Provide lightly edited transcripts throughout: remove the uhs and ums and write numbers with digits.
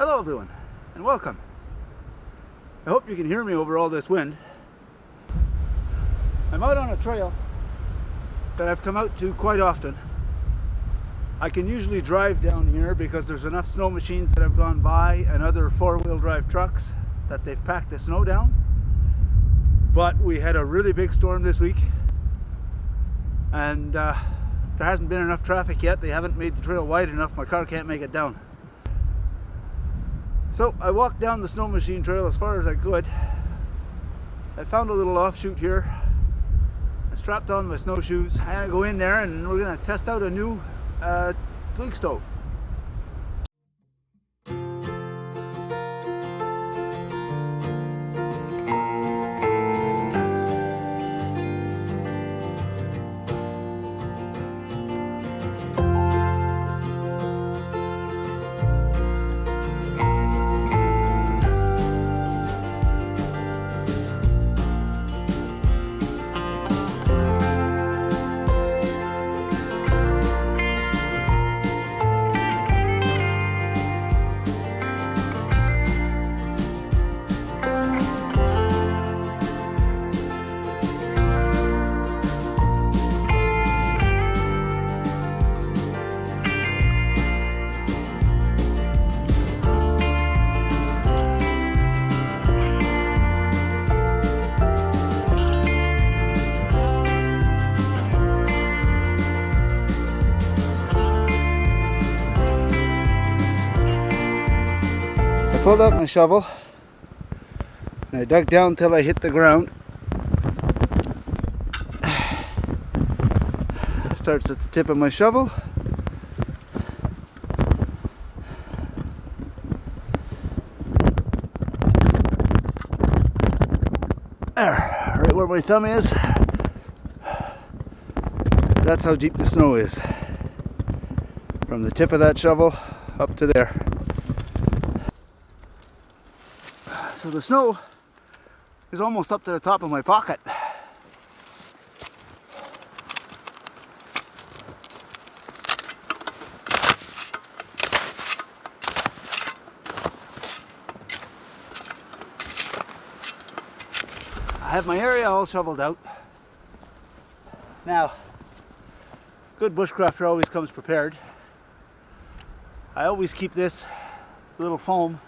Hello everyone, and welcome. I hope you can hear me over all this wind. I'm out on a trail that I've come out to quite often. I can usually drive down here because there's enough snow machines that have gone by and other four-wheel drive trucks that they've packed the snow down. But we had a really big storm this week, and there hasn't been enough traffic yet. They haven't made the trail wide enough. My car can't make it down. So I walked down the snow machine trail as far as I could. I found a little offshoot here. I strapped on my snowshoes. I'm gonna go in there and we're gonna test out a new twig stove. I pulled out my shovel and I dug down till I hit the ground. Starts at the tip of my shovel. There, right where my thumb is. That's how deep the snow is. From the tip of that shovel up to there. So the snow is almost up to the top of my pocket. I have my area all shoveled out. Now, good bushcrafter always comes prepared. I always keep this little foam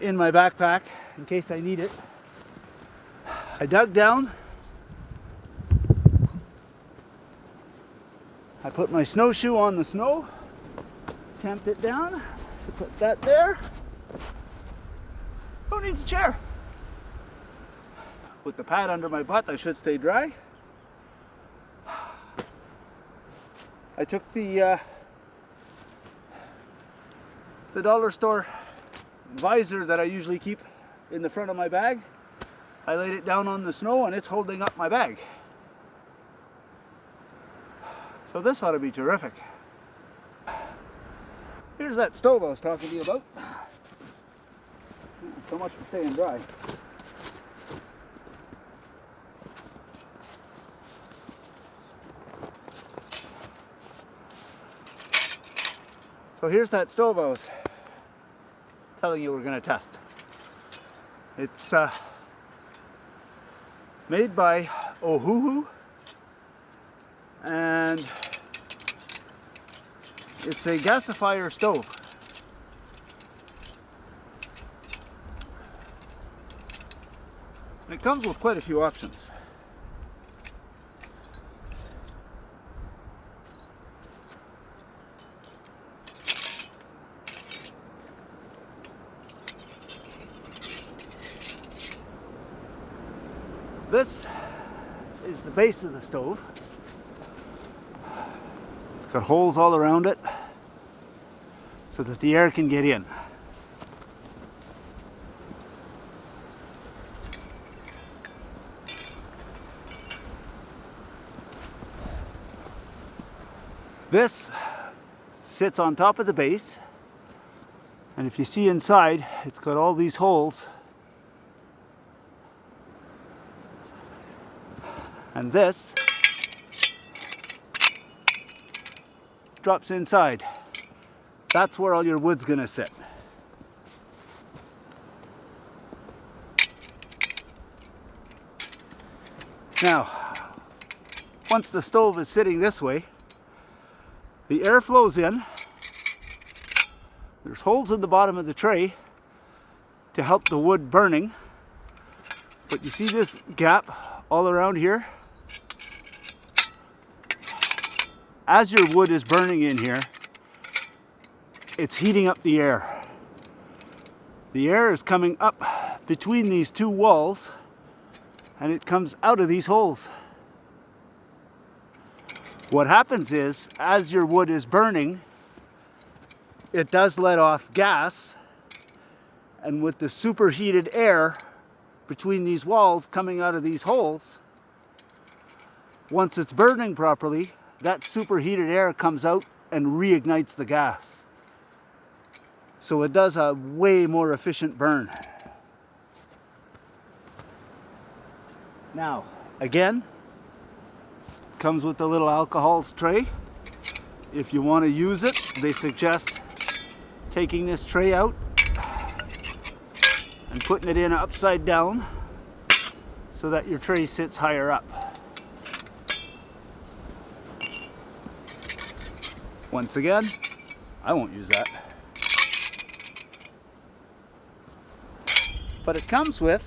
in my backpack in case I need it. I dug down. I put my snowshoe on the snow, tamped it down, so put that there. Who needs a chair? With the pad under my butt, I should stay dry. I took the dollar store visor that I usually keep in the front of my bag. I laid it down on the snow and it's holding up my bag. So this ought to be terrific. Here's that stove I was talking to you about. So much for staying dry. So here's that stove I was telling you we're going to test. It's made by Ohuhu, and it's a gasifier stove. And it comes with quite a few options. This is the base of the stove. It's got holes all around it so that the air can get in. This sits on top of the base, and if you see inside, it's got all these holes. And this drops inside. That's where all your wood's gonna sit. Now, once the stove is sitting this way, the air flows in. There's holes in the bottom of the tray to help the wood burning. But you see this gap all around here? As your wood is burning in here, it's heating up the air. The air is coming up between these two walls, and it comes out of these holes. What happens is, as your wood is burning, it does let off gas, and with the superheated air between these walls coming out of these holes, once it's burning properly, that superheated air comes out and reignites the gas. So it does a way more efficient burn. Now, again, comes with the little alcohols tray. If you want to use it, they suggest taking this tray out and putting it in upside down so that your tray sits higher up. Once again, I won't use that. But it comes with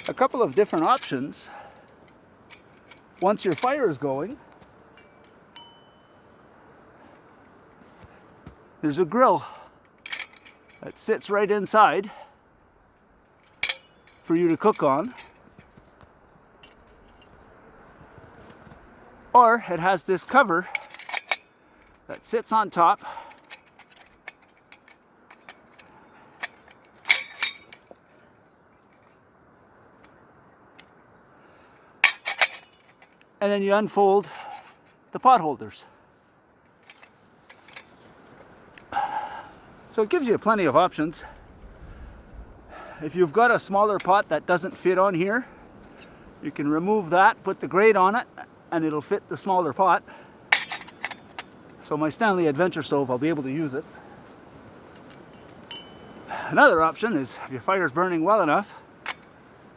a couple of different options. Once your fire is going, there's a grill that sits right inside for you to cook on. Or it has this cover that sits on top. And then you unfold the pot holders. So it gives you plenty of options. If you've got a smaller pot that doesn't fit on here, you can remove that, put the grate on it, and it'll fit the smaller pot. So my Stanley Adventure stove, I'll be able to use it. Another option is, if your fire's burning well enough,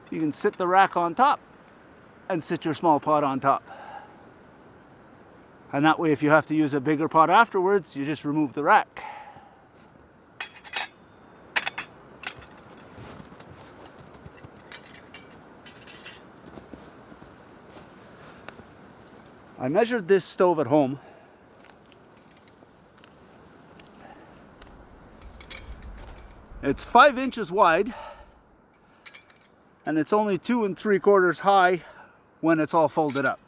you can sit the rack on top and sit your small pot on top. And that way, if you have to use a bigger pot afterwards, you just remove the rack. I measured this stove at home. It's 5 inches wide, and it's only 2 3/4 high when it's all folded up.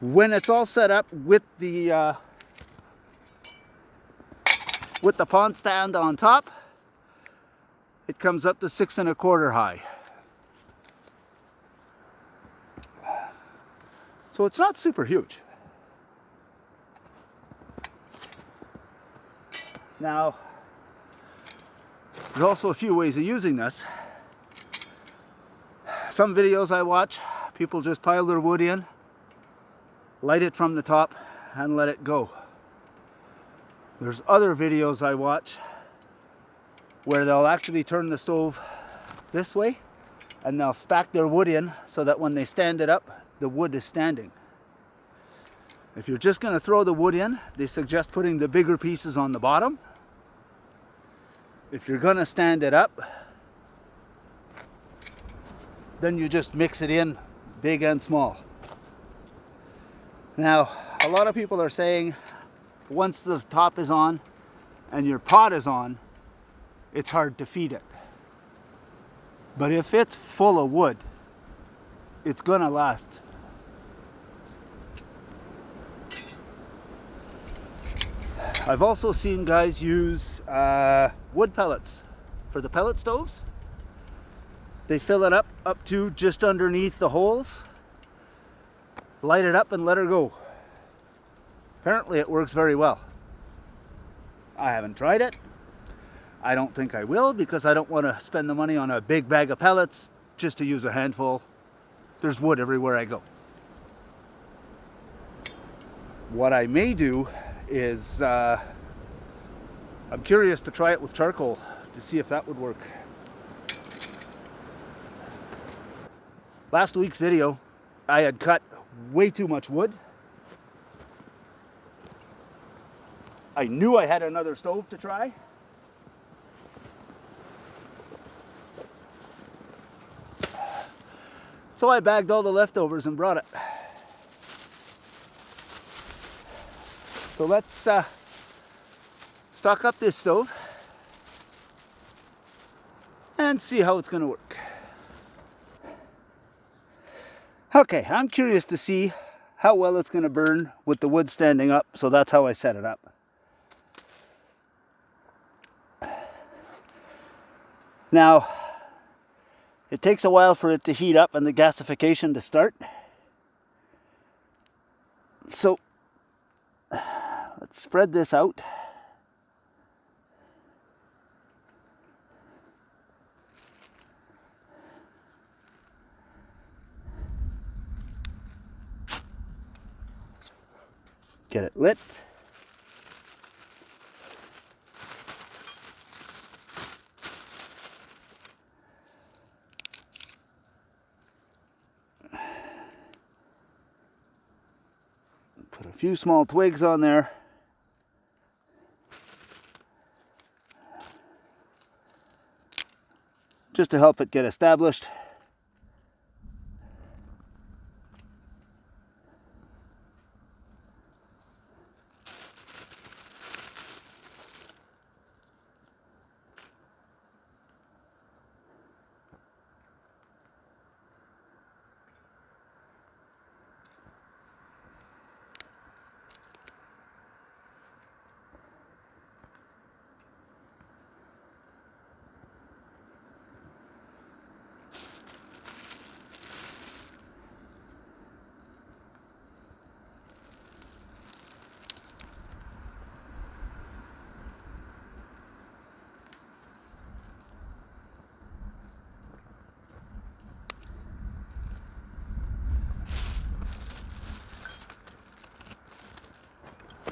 When it's all set up with the pond stand on top, it comes up to 6 1/4 high. So it's not super huge. Now, there's also a few ways of using this. Some videos I watch, people just pile their wood in, light it from the top, and let it go. There's other videos I watch where they'll actually turn the stove this way, and they'll stack their wood in so that when they stand it up, the wood is standing. If you're just going to throw the wood in, they suggest putting the bigger pieces on the bottom. If you're going to stand it up, then you just mix it in, big and small. Now, a lot of people are saying once the top is on and your pot is on, it's hard to feed it. But if it's full of wood, it's gonna last. I've also seen guys use wood pellets for the pellet stoves. They fill it up to just underneath the holes, light it up and let her go. Apparently it works very well. I haven't tried it. I don't think I will, because I don't want to spend the money on a big bag of pellets just to use a handful. There's wood everywhere I go. What I may do is, I'm curious to try it with charcoal to see if that would work. Last week's video, I had cut way too much wood. I knew I had another stove to try. So I bagged all the leftovers and brought it. So let's stock up this stove and see how it's going to work. Okay, I'm curious to see how well it's going to burn with the wood standing up, so that's how I set it up. Now, it takes a while for it to heat up and the gasification to start. So, let's spread this out. Get it lit. Put a few small twigs on there. Just to help it get established.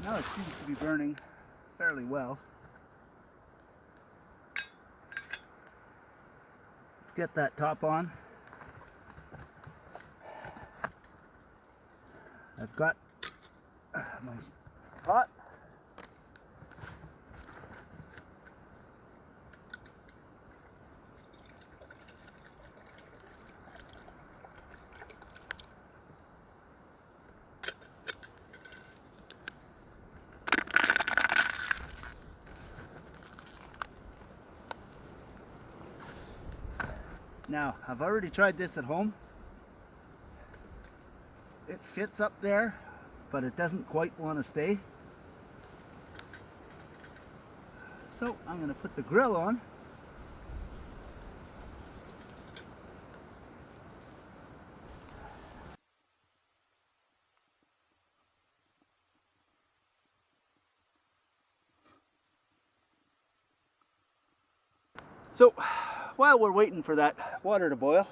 Now it seems to be burning fairly well. Let's get that top on. I've got my pot. Now, I've already tried this at home. It fits up there, but it doesn't quite want to stay. So I'm going to put the grill on. So while we're waiting for that water to boil,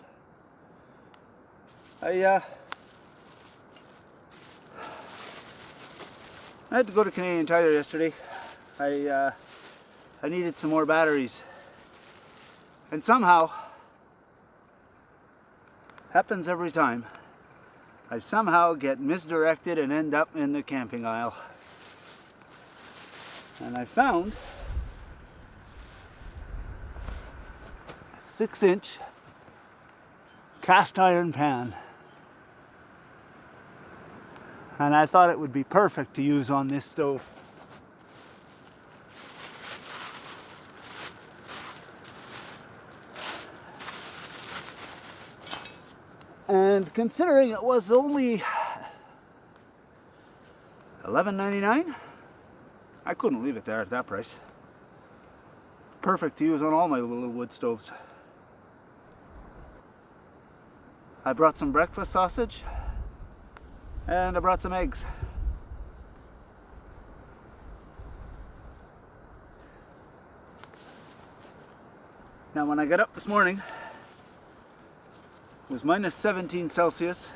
I had to go to Canadian Tire yesterday. I needed some more batteries, and somehow, happens every time, I somehow get misdirected and end up in the camping aisle. And I found a 6-inch cast iron pan. And I thought it would be perfect to use on this stove. And considering it was only $11.99, I couldn't leave it there at that price. Perfect to use on all my little wood stoves. I brought some breakfast sausage and I brought some eggs. Now when I got up this morning, it was minus 17 Celsius.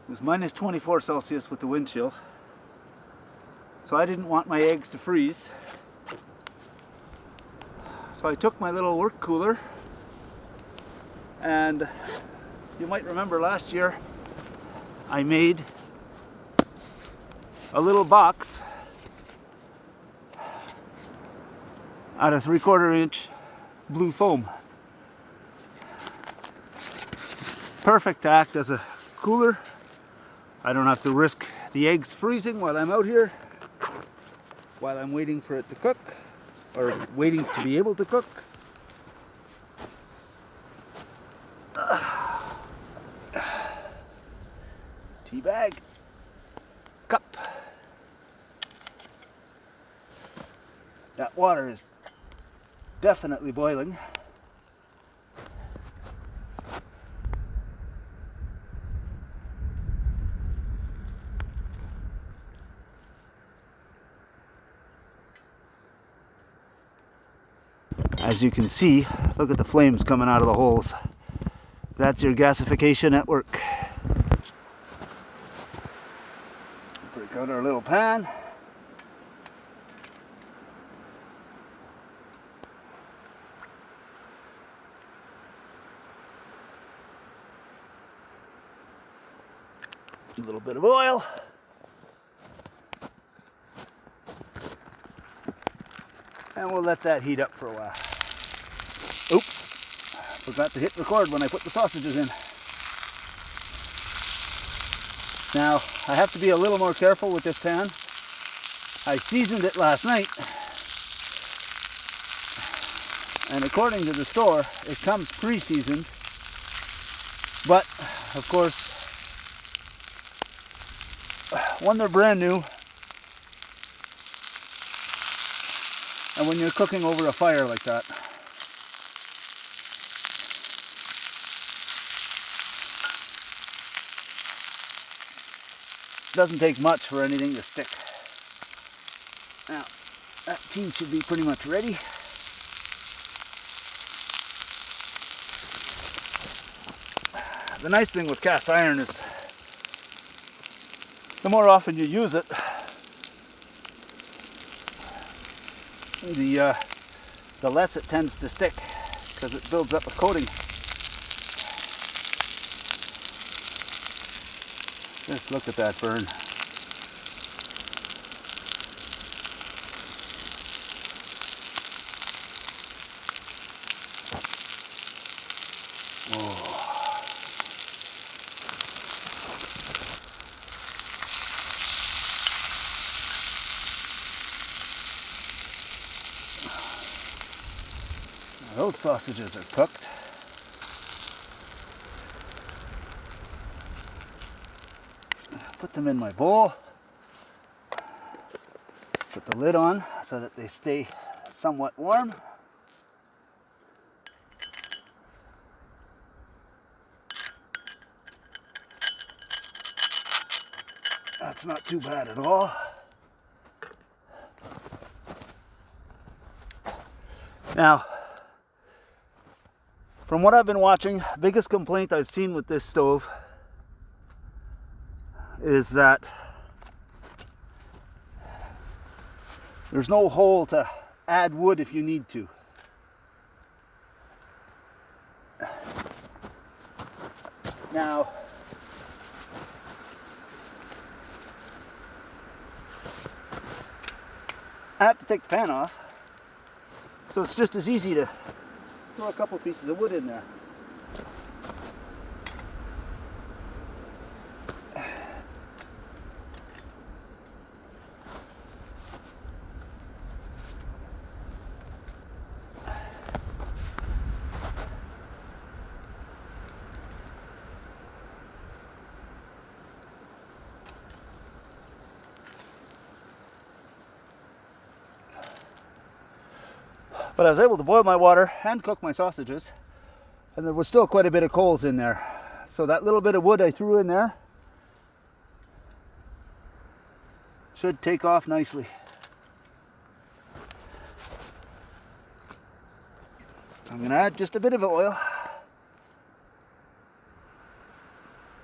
It was minus 24 Celsius with the wind chill. So I didn't want my eggs to freeze. So I took my little work cooler, and you might remember last year I made a little box out of 3/4 inch blue foam. Perfect to act as a cooler. I don't have to risk the eggs freezing while I'm out here, while I'm waiting for it to cook, or waiting to be able to cook. Tea bag, cup. That water is definitely boiling. As you can see, look at the flames coming out of the holes. That's your gasification at work. Break out our little pan. A little bit of oil. And we'll let that heat up for a while. Oops, forgot to hit record when I put the sausages in. Now, I have to be a little more careful with this pan. I seasoned it last night, and according to the store, it comes pre-seasoned. But, of course, when they're brand new, and when you're cooking over a fire like that, it doesn't take much for anything to stick. Now, that tea should be pretty much ready. The nice thing with cast iron is the more often you use it, the less it tends to stick, because it builds up a coating. Just look at that burn. Oh. Those sausages are cooked. Put them in my bowl. Put the lid on so that they stay somewhat warm. That's not too bad at all. Now, from what I've been watching, the biggest complaint I've seen with this stove is that there's no hole to add wood if you need to. Now, I have to take the pan off, so it's just as easy to throw a couple pieces of wood in there. But I was able to boil my water and cook my sausages, and there was still quite a bit of coals in there. So that little bit of wood I threw in there should take off nicely. I'm going to add just a bit of oil,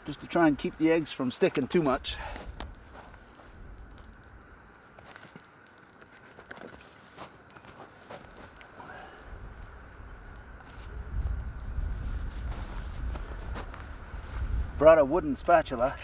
just to try and keep the eggs from sticking too much. Brought a wooden spatula.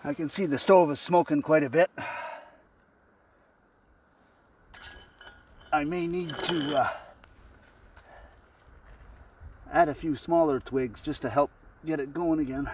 I can see the stove is smoking quite a bit. I may need to add a few smaller twigs just to help get it going again.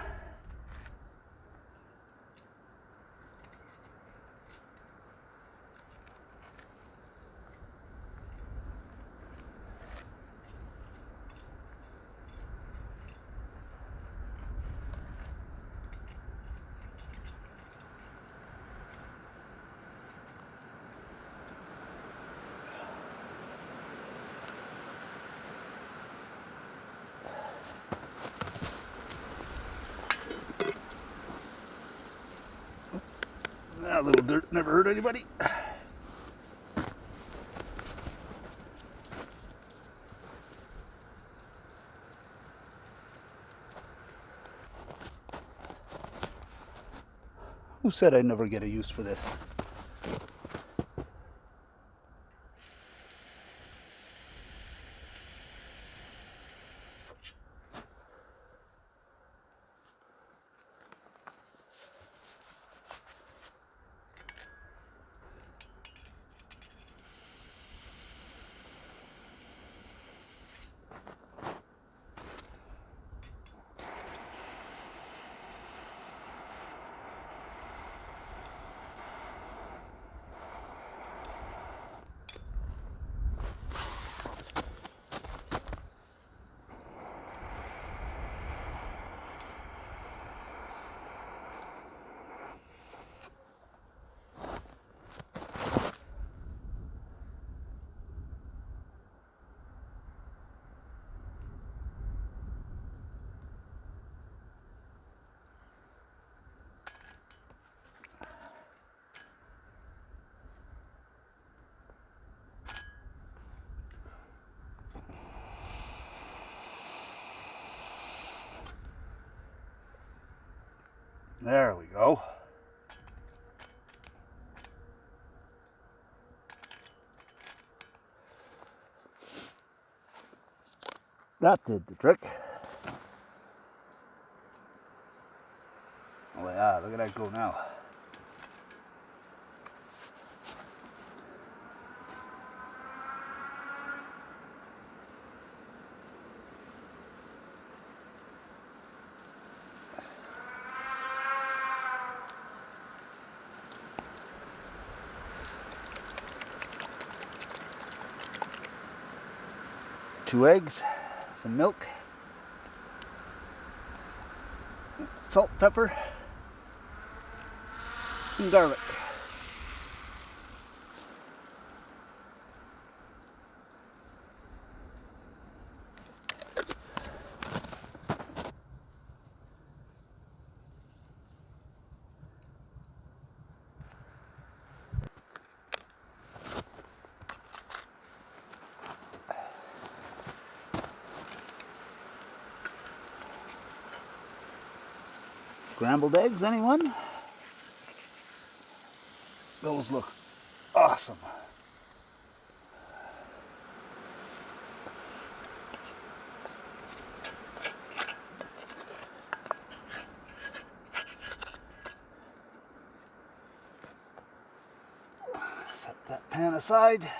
A little dirt never hurt anybody. Who said I'd never get a use for this? There we go. That did the trick. Oh yeah, look at that go now. Two eggs, some milk, salt, pepper, and garlic. Scrambled eggs, anyone? Those look awesome. Set that pan aside.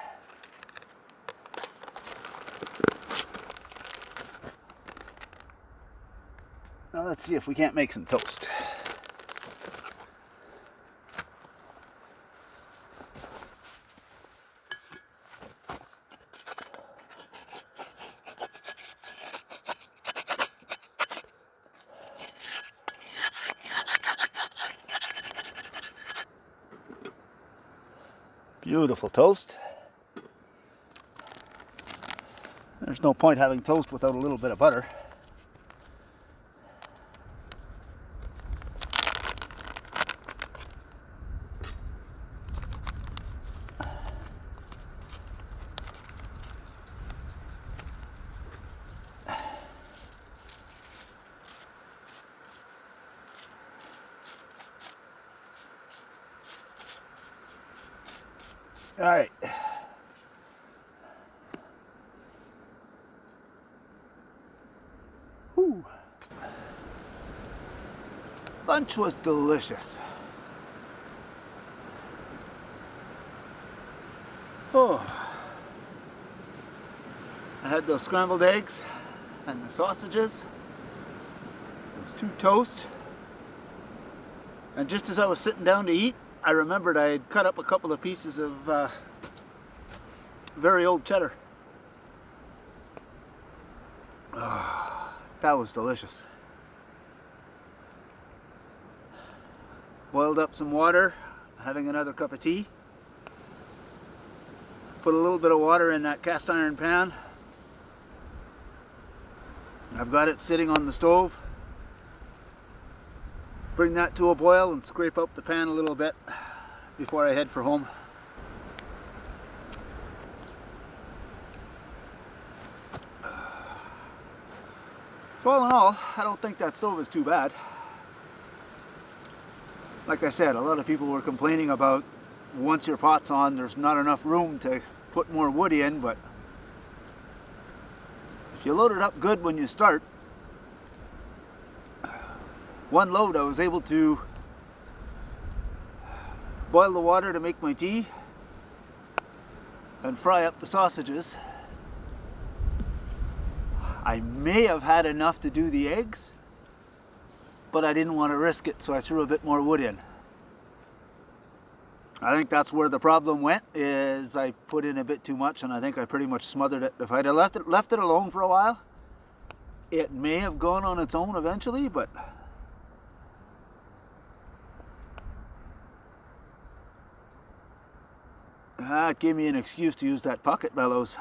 Now let's see if we can't make some toast. Beautiful toast. There's no point having toast without a little bit of butter. All right. Whew. Lunch was delicious. Oh. I had those scrambled eggs and the sausages. Those 2 toast. And just as I was sitting down to eat, I remembered I had cut up a couple of pieces of very old cheddar. Oh, that was delicious. Boiled up some water, having another cup of tea. Put a little bit of water in that cast iron pan. I've got it sitting on the stove. Bring that to a boil and scrape up the pan a little bit before I head for home. So all in all, I don't think that stove is too bad. Like I said, a lot of people were complaining about once your pot's on, there's not enough room to put more wood in, but if you load it up good when you start, one load I was able to boil the water to make my tea and fry up the sausages. I may have had enough to do the eggs, but I didn't want to risk it, so I threw a bit more wood in. I think that's where the problem went, is I put in a bit too much, and I think I pretty much smothered it. If I'd have left it alone for a while, it may have gone on its own eventually, but it gave me an excuse to use that pocket bellows.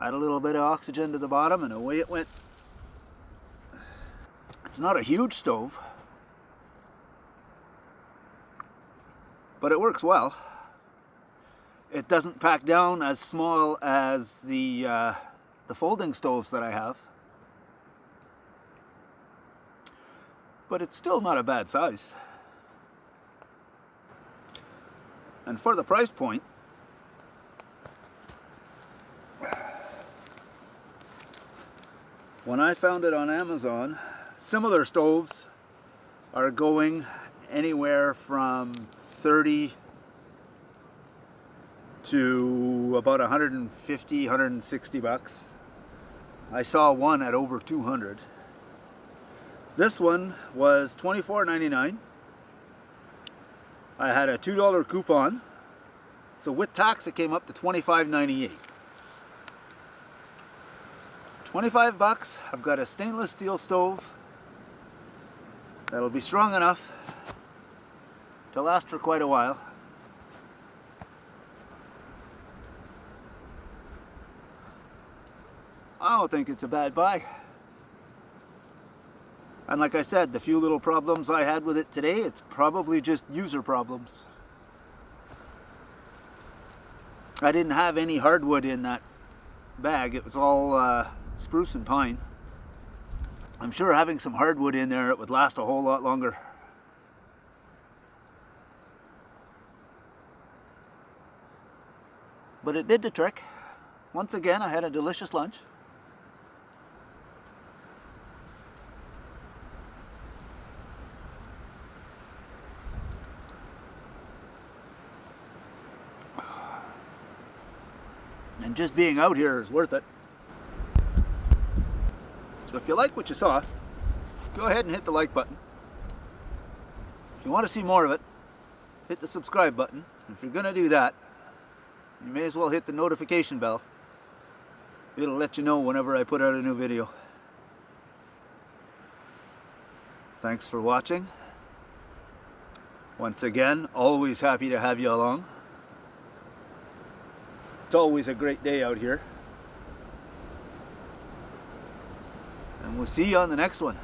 Add a little bit of oxygen to the bottom and away it went. It's not a huge stove, but it works well. It doesn't pack down as small as the folding stoves that I have, but it's still not a bad size. And for the price point, when I found it on Amazon, similar stoves are going anywhere from 30 to about 150, 160 bucks. I saw one at over 200. This one was $24.99. I had a $2 coupon, so with tax it came up to $25.98. 25 bucks, I've got a stainless steel stove that'll be strong enough to last for quite a while. I don't think it's a bad buy. And like I said, the few little problems I had with it today, it's probably just user problems. I didn't have any hardwood in that bag. It was all spruce and pine. I'm sure having some hardwood in there, it would last a whole lot longer. But it did the trick. Once again, I had a delicious lunch. And just being out here is worth it. So if you like what you saw, go ahead and hit the like button. If you want to see more of it, hit the subscribe button. If you're going to do that, you may as well hit the notification bell. It'll let you know whenever I put out a new video. Thanks for watching. Once again, always happy to have you along. It's always a great day out here. And we'll see you on the next one.